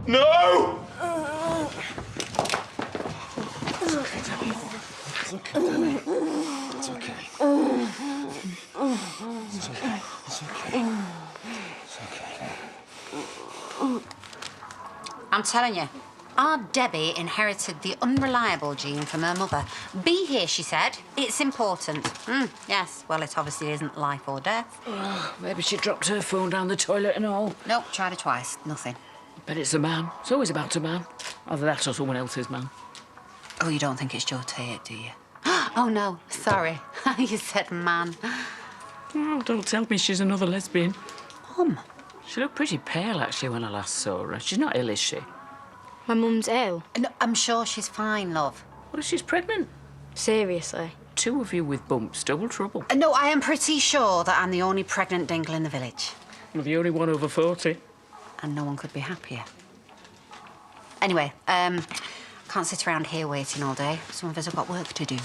No! It's okay, Danny. It's okay, Danny. It's okay. It's okay. It's okay. It's okay. I'm telling you, our Debbie inherited the unreliable gene from her mother. Be here, she said. It's important. Yes, well, it obviously isn't life or death. Oh, maybe she dropped her phone down the toilet and all. Nope, tried it twice. Nothing. But it's a man. It's always about a man. Either that or someone else's man. Oh, you don't think it's Joe Tate, do you? Oh, no, sorry. You said man. Oh, don't tell me she's another lesbian. Mum. She looked pretty pale, actually, when I last saw her. She's not ill, is she? My mum's ill. No, I'm sure she's fine, love. What if she's pregnant? Seriously. 2 of you with bumps, double trouble. No, I am pretty sure that I'm the only pregnant dingle in the village. Well, the only one over 40. And no one could be happier. Anyway, can't sit around here waiting all day. Some of us have got work to do.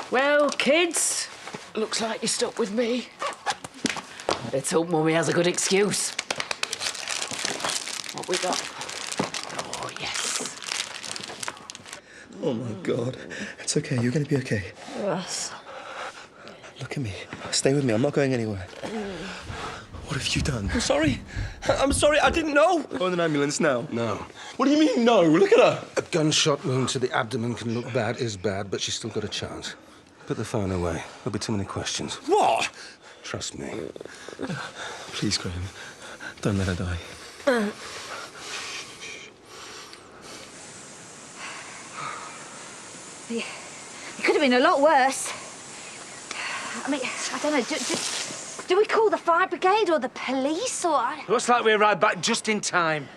Well, kids, looks like you're stuck with me. Let's hope Mummy has a good excuse. What we got? Oh, yes. Oh, my God. It's okay. You're going to be okay. Yes. Look at me. Stay with me. I'm not going anywhere. What have you done? I'm sorry. I'm sorry, I didn't know. Go in an ambulance now. No. What do you mean, no? Look at her. A gunshot wound to the abdomen can look bad, is bad, but she's still got a chance. Put the phone away. There'll be too many questions. What? Trust me. Please, Graham. Don't let her die. It could have been a lot worse. I mean, I don't know. Do we call the fire brigade or the police or... Looks like we arrived back just in time.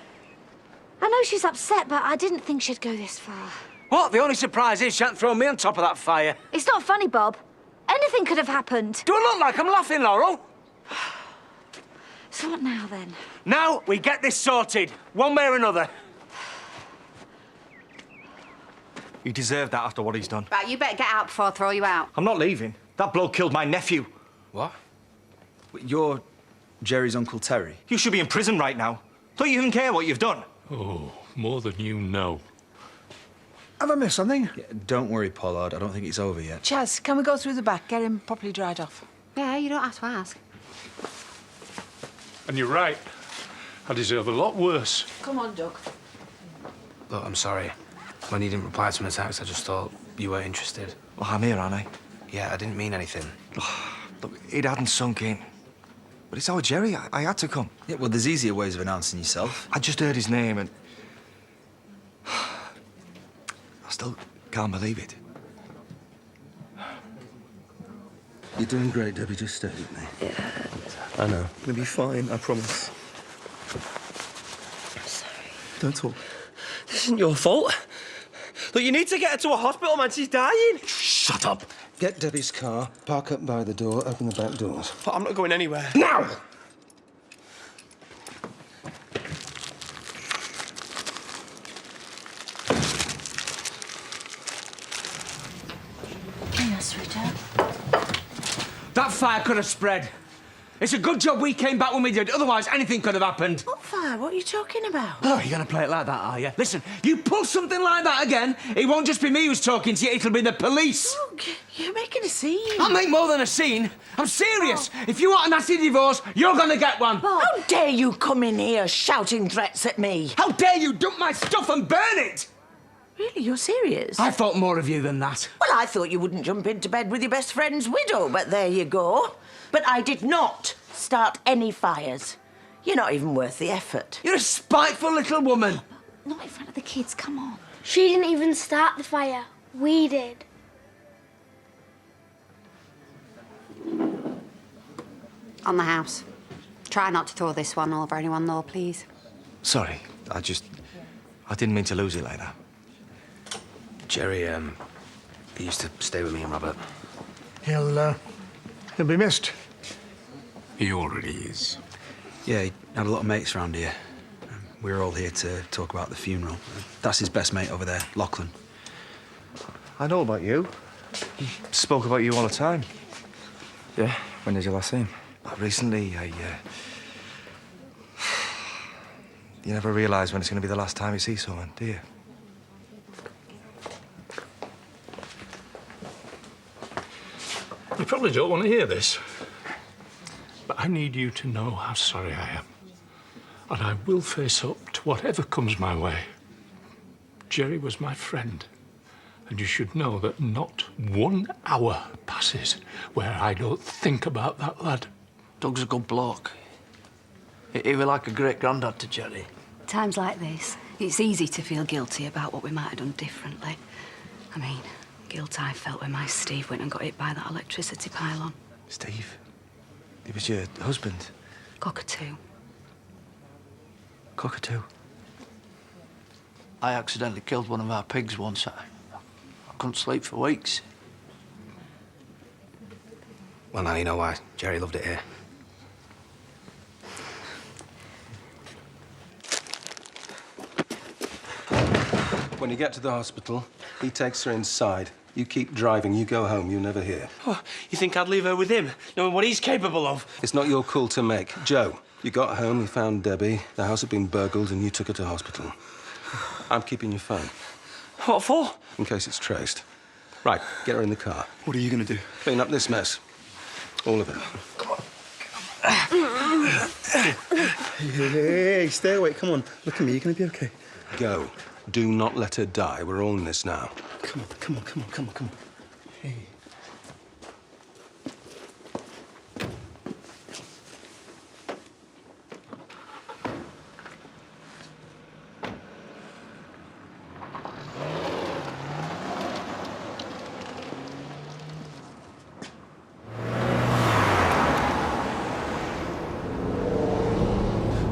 I know she's upset, but I didn't think she'd go this far. What? The only surprise is she hadn't thrown me on top of that fire. It's not funny, Bob. Anything could have happened. Do I look like I'm laughing, Laurel? So what now, then? Now we get this sorted, one way or another. You deserve that after what he's done. Right, you better get out before I throw you out. I'm not leaving. That bloke killed my nephew. What? You're Jerry's Uncle Terry? You should be in prison right now. Don't you even care what you've done? Oh, more than you know. Have I missed something? Yeah, don't worry, Pollard. I don't think it's over yet. Chaz, can we go through the back? Get him properly dried off. Yeah, you don't have to ask. And you're right. I deserve a lot worse. Come on, Doug. Look, I'm sorry. When you didn't reply to my text, I just thought you weren't interested. Well, I'm here, aren't I? Yeah, I didn't mean anything. Look, it hadn't sunk in. But it's our Jerry. I had to come. Yeah, well, there's easier ways of announcing yourself. I just heard his name and... I still can't believe it. You're doing great, Debbie. Just stay with me. Yeah. I know. It'll be fine, I promise. I'm sorry. Don't talk. This isn't your fault. Look, you need to get her to a hospital, man. She's dying. Shut up. Get Debbie's car, park up by the door, open the back doors. But I'm not going anywhere. Now! Here, sweetheart. That fire could have spread. It's a good job we came back when we did, otherwise anything could have happened. What fire? What are you talking about? Oh, you're gonna play it like that, are you? Listen, you pull something like that again, it won't just be me who's talking to you, it'll be the police. Look, you're making a scene. I'll make more than a scene. I'm serious. If you want a nasty divorce, you're gonna get one. How dare you come in here shouting threats at me? How dare you dump my stuff and burn it? Really, you're serious? I thought more of you than that. Well, I thought you wouldn't jump into bed with your best friend's widow, but there you go. But I did not start any fires. You're not even worth the effort. You're a spiteful little woman. Not in front of the kids, come on. She didn't even start the fire. We did. On the house. Try not to throw this one over anyone, though, please. Sorry, I didn't mean to lose it like that. Jerry, he used to stay with me and Robert. He'll be missed. He already is. Yeah, he had a lot of mates around here. We were all here to talk about the funeral. That's his best mate over there, Lachlan. I know about you. He spoke about you all the time. Yeah? When did you last see him? Recently, You never realise when it's going to be the last time you see someone, do you? You probably don't want to hear this, but I need you to know how sorry I am. And I will face up to whatever comes my way. Jerry was my friend, and you should know that not 1 hour passes where I don't think about that lad. Doug's a good bloke. He was like a great-granddad to Jerry. Times like this, it's easy to feel guilty about what we might have done differently. I mean, guilt I felt when my Steve went and got hit by that electricity pylon. Steve? He was your husband? Cockatoo. Cockatoo? I accidentally killed one of our pigs once. I couldn't sleep for weeks. Well, now you know why Jerry loved it here. When you get to the hospital, he takes her inside. You keep driving, you go home, you never hear. Oh, you think I'd leave her with him, knowing what he's capable of? It's not your call to make. Joe, you got home, you found Debbie, the house had been burgled, and you took her to hospital. I'm keeping your phone. What for? In case it's traced. Right, get her in the car. What are you going to do? Clean up this mess. All of it. Hey, stay awake. Come on. Look at me. You're going to be okay. Go. Do not let her die. We're all in this now. Come on. Hey.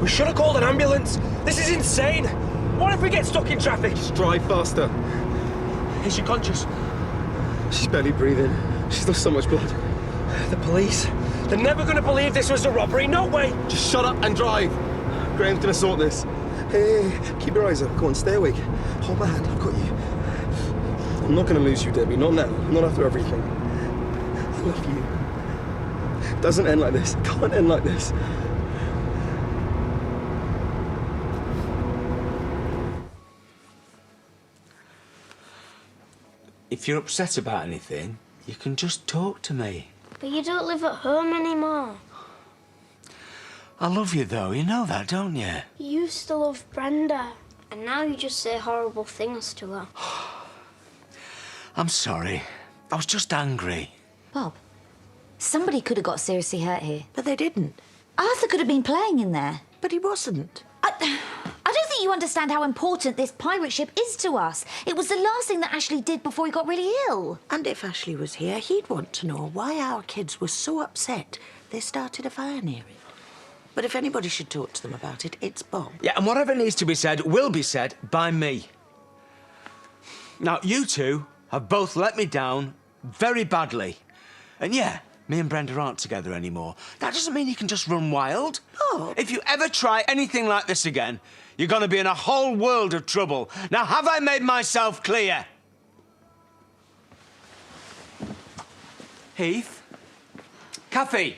We should have called an ambulance. This is insane. What if we get stuck in traffic? Just drive faster. Is she conscious? She's barely breathing. She's lost so much blood. The police? They're never going to believe this was a robbery. No way. Just shut up and drive. Graham's going to sort this. Hey, keep your eyes up. Go on, stay awake. Hold my hand. I've got you. I'm not going to lose you, Debbie. Not now. Not after everything. I love you. It doesn't end like this. It can't end like this. If you're upset about anything, you can just talk to me. But you don't live at home anymore. I love you, though. You know that, don't you? You used to love Brenda. And now you just say horrible things to her. I'm sorry. I was just angry. Bob, somebody could have got seriously hurt here. But they didn't. Arthur could have been playing in there. But he wasn't. I don't think you understand how important this pirate ship is to us. It was the last thing that Ashley did before he got really ill. And if Ashley was here, he'd want to know why our kids were so upset they started a fire near it. But if anybody should talk to them about it, it's Bob. Yeah, and whatever needs to be said will be said by me. Now, you two have both let me down very badly. And yeah, me and Brenda aren't together anymore. That doesn't mean you can just run wild. Oh. If you ever try anything like this again, you're going to be in a whole world of trouble. Now, have I made myself clear? Heath? Kathy?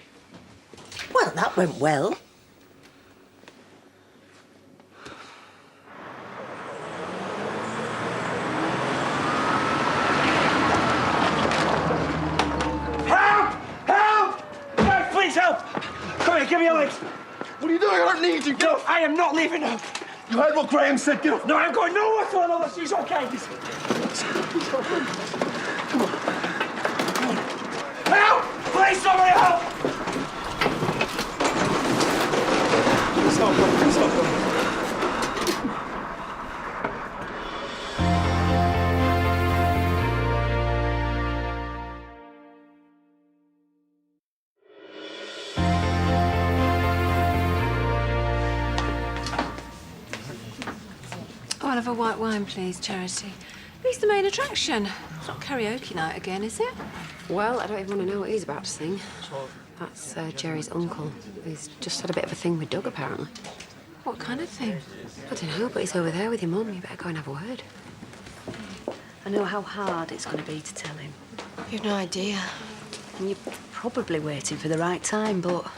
Well, that went well. Help! Come here, give me your legs. What are you doing? I don't need you. Get off. I am not leaving now. You heard what Graham said. Get off. No, I'm going nowhere till I know that she's okay. Come on. Help! Please, somebody help! Please help her. Please help her. I'll have a white wine, please, Charity. He's the main attraction. It's not karaoke night again, is it? Well, I don't even want to know what he's about to sing. That's Jerry's uncle. He's just had a bit of a thing with Doug, apparently. What kind of thing? I don't know, but he's over there with your mum. You better go and have a word. I know how hard it's going to be to tell him. You've no idea. And you're probably waiting for the right time, but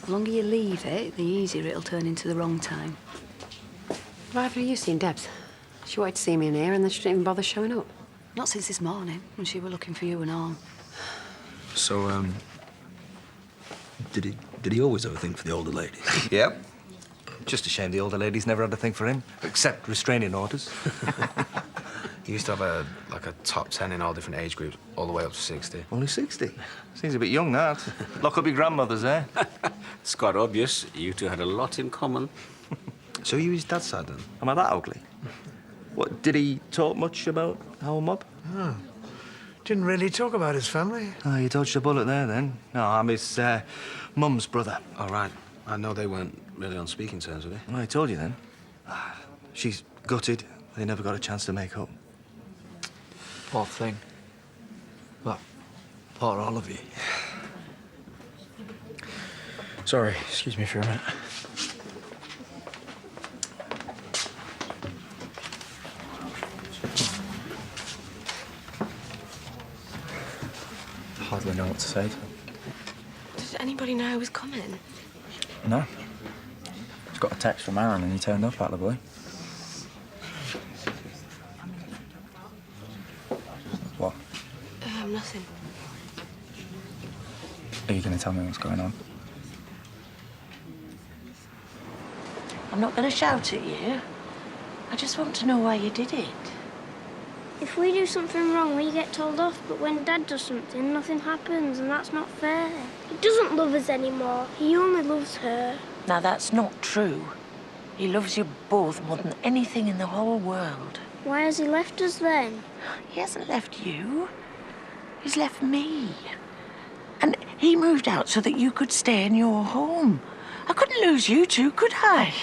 the longer you leave it, the easier it'll turn into the wrong time. Right, have you seen Debs? She wanted to see me in here and then she didn't even bother showing up. Not since this morning, when she were looking for you and all. So, did he always have a thing for the older ladies? Yep. Just a shame the older ladies never had a thing for him, except restraining orders. He used to have like a top 10 in all different age groups, all the way up to 60. Only 60? Seems a bit young, that. Lock up your grandmothers, eh? It's quite obvious. You two had a lot in common. So you his dad's side, then? Am I that ugly? What, did he talk much about our mob? Oh. Didn't really talk about his family. Oh, you dodged a bullet there, then. No, I'm his mum's brother. All right. I know they weren't really on speaking terms, were they? Well, I told you then. She's gutted. They never got a chance to make up. Poor thing. Well, poor all of you. Sorry, excuse me for a minute. Hardly know what to say to him. Did anybody know who was coming? No. Just got a text from Aaron and he turned up out of the blue. What? Nothing. Are you going to tell me what's going on? I'm not going to shout at you. I just want to know why you did it. If we do something wrong, we get told off, but when Dad does something, nothing happens, and that's not fair. He doesn't love us anymore. He only loves her. Now, that's not true. He loves you both more than anything in the whole world. Why has he left us then? He hasn't left you. He's left me. And he moved out so that you could stay in your home. I couldn't lose you two, could I?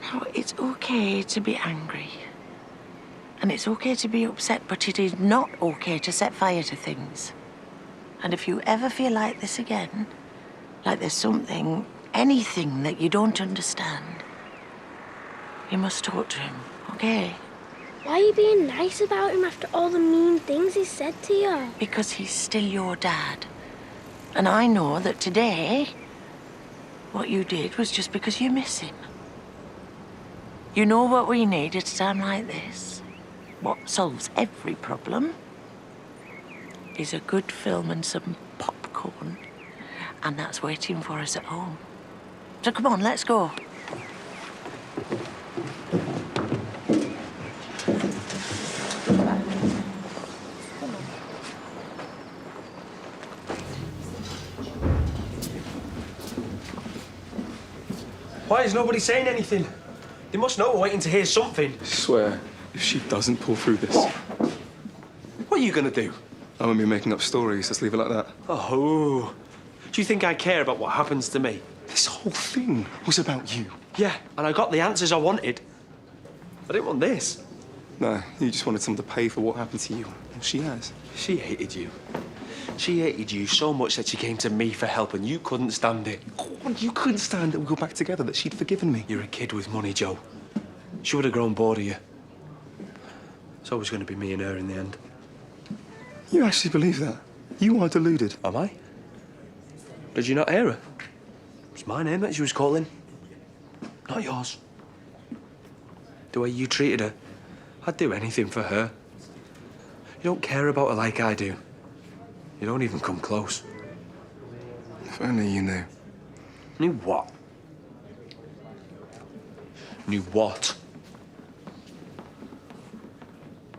Now, it's okay to be angry. And it's okay to be upset, but it is not okay to set fire to things. And if you ever feel like this again, like there's something, anything that you don't understand, you must talk to him, okay? Why are you being nice about him after all the mean things he said to you? Because he's still your dad. And I know that today, what you did was just because you miss him. You know what we need at a time like this? What solves every problem is a good film and some popcorn. And that's waiting for us at home. So come on, let's go. Why is nobody saying anything? They must know we're waiting to hear something. I swear, if she doesn't pull through this... What are you gonna do? I won't be making up stories. Let's leave it like that. Oh. Do you think I care about what happens to me? This whole thing was about you. Yeah, and I got the answers I wanted. I didn't want this. No, you just wanted someone to pay for what happened to you. Well, she has. She hated you. She hated you so much that she came to me for help and you couldn't stand it. God, you couldn't stand that we go back together, that she'd forgiven me. You're a kid with money, Joe. She would have grown bored of you. It's always going to be me and her in the end. You actually believe that? You are deluded. Am I? Did you not hear her? It's my name that she was calling. Not yours. The way you treated her, I'd do anything for her. You don't care about her like I do. You don't even come close. If only you knew. Knew what? Knew what?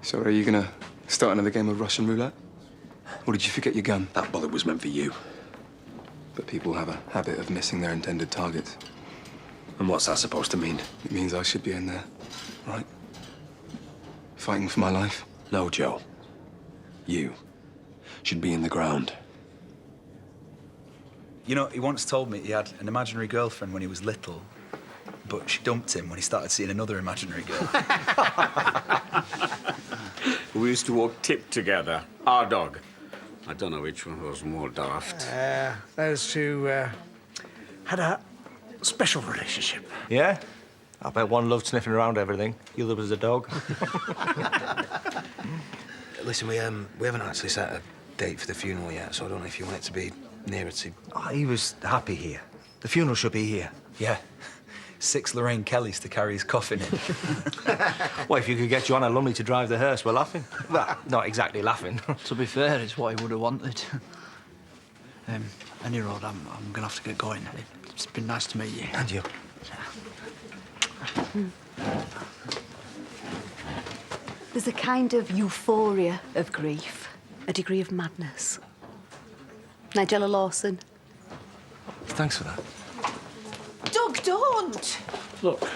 So are you gonna start another game of Russian roulette? Or did you forget your gun? That bullet was meant for you. But people have a habit of missing their intended targets. And what's that supposed to mean? It means I should be in there, right? Fighting for my life. No, Joe. You should be in the ground. You know, he once told me he had an imaginary girlfriend when he was little, but she dumped him when he started seeing another imaginary girl. We used to walk tip together, our dog. I don't know which one was more daft. Those two had a special relationship. Yeah? I bet one loved sniffing around everything. The other was a dog. Listen, we haven't actually set a date for the funeral yet, so I don't know if you want it to be nearer to... Oh, he was happy here. The funeral should be here. Yeah. 6 Lorraine Kellys to carry his coffin in. Well, if you could get Joanna Lumley to drive the hearse, we're laughing. Well, not exactly laughing. To be fair, it's what he would have wanted. Any road, I'm gonna have to get going. It's been nice to meet you. And you. There's a kind of euphoria of grief, a degree of madness. Nigella Lawson. Thanks for that. Doug, don't! Look,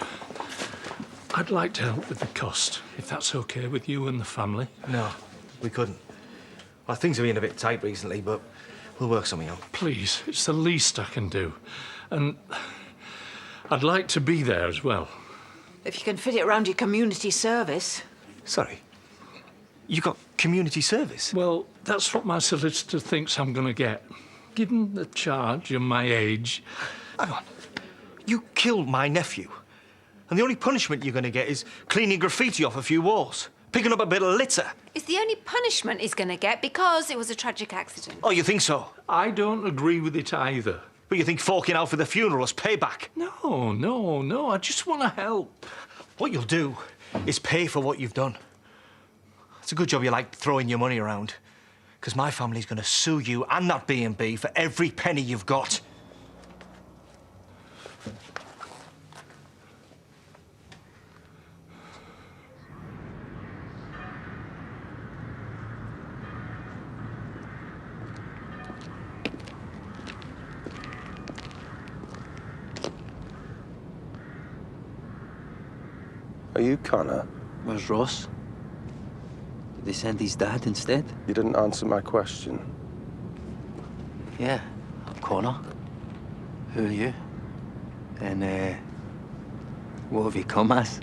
I'd like to help with the cost, if that's okay with you and the family. No, we couldn't. Well, things have been a bit tight recently, but we'll work something out. Please, it's the least I can do. And I'd like to be there as well. If you can fit it around your community service. Sorry? You got community service? Well, that's what my solicitor thinks I'm going to get. Given the charge and my age... Hang on. You killed my nephew. And the only punishment you're going to get is cleaning graffiti off a few walls, picking up a bit of litter. It's the only punishment he's going to get because it was a tragic accident. Oh, you think so? I don't agree with it either. But you think forking out for the funeral is payback? No. I just want to help. What you'll do is pay for what you've done. It's a good job you like throwing your money around, because my family's going to sue you and that B&B for every penny you've got. Are you Connor? Where's Ross? Did they send his dad instead? You didn't answer my question. Yeah, I'm Connor. Who are you? And, what have you come as?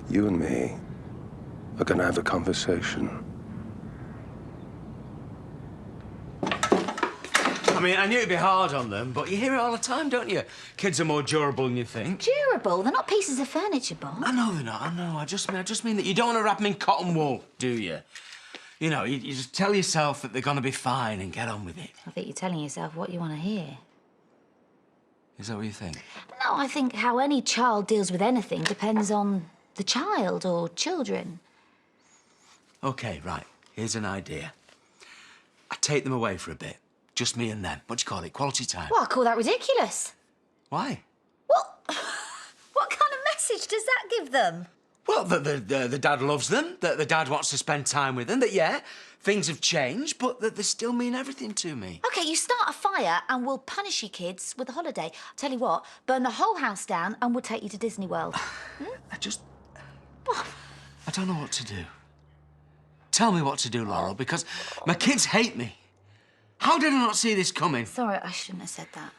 You and me are gonna have a conversation. I mean, I knew it'd be hard on them, but you hear it all the time, don't you? Kids are more durable than you think. Durable? They're not pieces of furniture, Bob. I know they're not, I know. I just mean that you don't want to wrap them in cotton wool, do you? You know, you just tell yourself that they're going to be fine and get on with it. I think you're telling yourself what you want to hear. Is that what you think? No, I think how any child deals with anything depends on the child or children. OK, right. Here's an idea. I take them away for a bit. Just me and them. What do you call it? Quality time. Well, I call that ridiculous. Why? What kind of message does that give them? Well, that the dad loves them, that the dad wants to spend time with them, that, yeah, things have changed, but that they still mean everything to me. OK, you start a fire and we'll punish you kids with a holiday. I'll tell you what, burn the whole house down and we'll take you to Disney World. I don't know what to do. Tell me what to do, Laurel, because my kids hate me. How did I not see this coming? Sorry, I shouldn't have said that.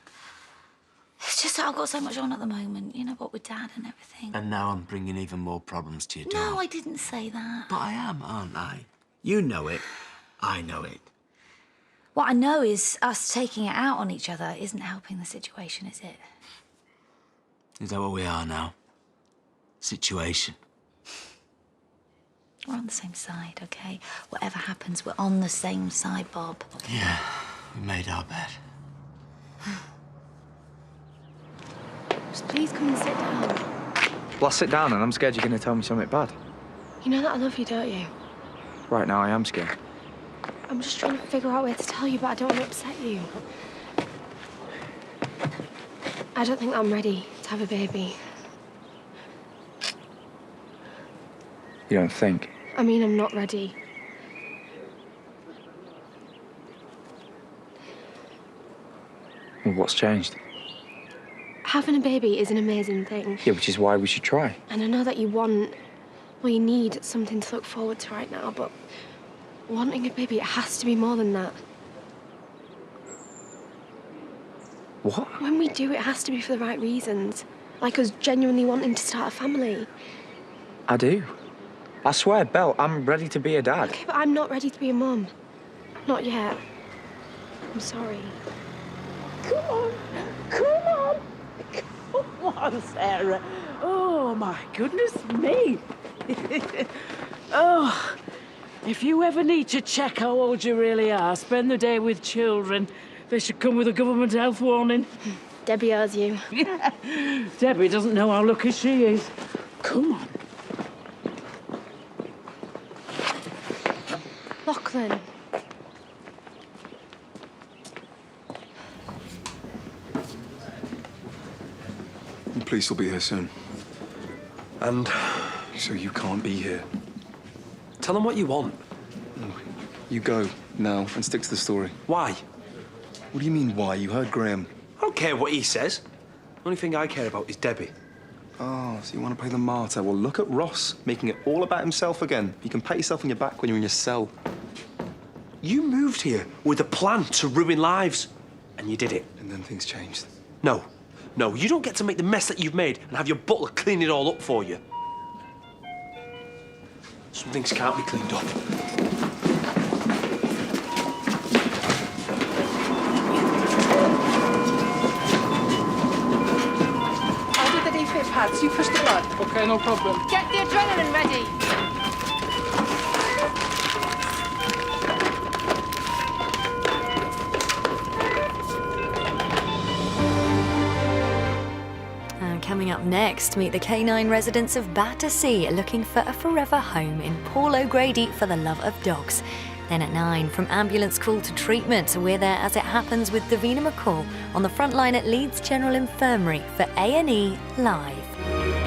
It's just that I've got so much on at the moment, you know, what with Dad and everything. And now I'm bringing even more problems to your door. No, I didn't say that. But I am, aren't I? You know it. I know it. What I know is us taking it out on each other isn't helping the situation, is it? Is that what we are now? Situation. We're on the same side, OK? Whatever happens, we're on the same side, Bob. Yeah, we made our bed. Just please come and sit down. Well, sit down and I'm scared you're going to tell me something bad. You know that I love you, don't you? Right now, I am scared. I'm just trying to figure out where to tell you, but I don't want to upset you. I don't think I'm ready to have a baby. You don't think? I mean, I'm not ready. Well, what's changed? Having a baby is an amazing thing. Yeah, which is why we should try. And I know that you want, well, you need something to look forward to right now, but wanting a baby, it has to be more than that. What? When we do, it has to be for the right reasons. Like us genuinely wanting to start a family. I do. I swear, Belle, I'm ready to be a dad. Okay, but I'm not ready to be a mum. Not yet. I'm sorry. Come on. Come on. Come on, Sarah. Oh, my goodness me. Oh, If you ever need to check how old you really are, spend the day with children. They should come with a government health warning. Debbie owes you. Debbie doesn't know how lucky she is. Come on. Lachlan. The police will be here soon. And so you can't be here. Tell them what you want. You go now and stick to the story. Why? What do you mean, why? You heard Graham. I don't care what he says. The only thing I care about is Debbie. Oh, so you want to play the martyr? Well, look at Ross, making it all about himself again. You can pat yourself on your back when you're in your cell. You moved here with a plan to ruin lives, and you did it. And then things changed. No, you don't get to make the mess that you've made and have your butler clean it all up for you. Some things can't be cleaned up. I'll do the defib pads. You push the blood. OK, no problem. Get the adrenaline ready. Coming up next, meet the canine residents of Battersea looking for a forever home in Paul O'Grady for the love of dogs. Then at 9, from ambulance call to treatment, we're there as it happens with Davina McCall on the front line at Leeds General Infirmary for A&E Live.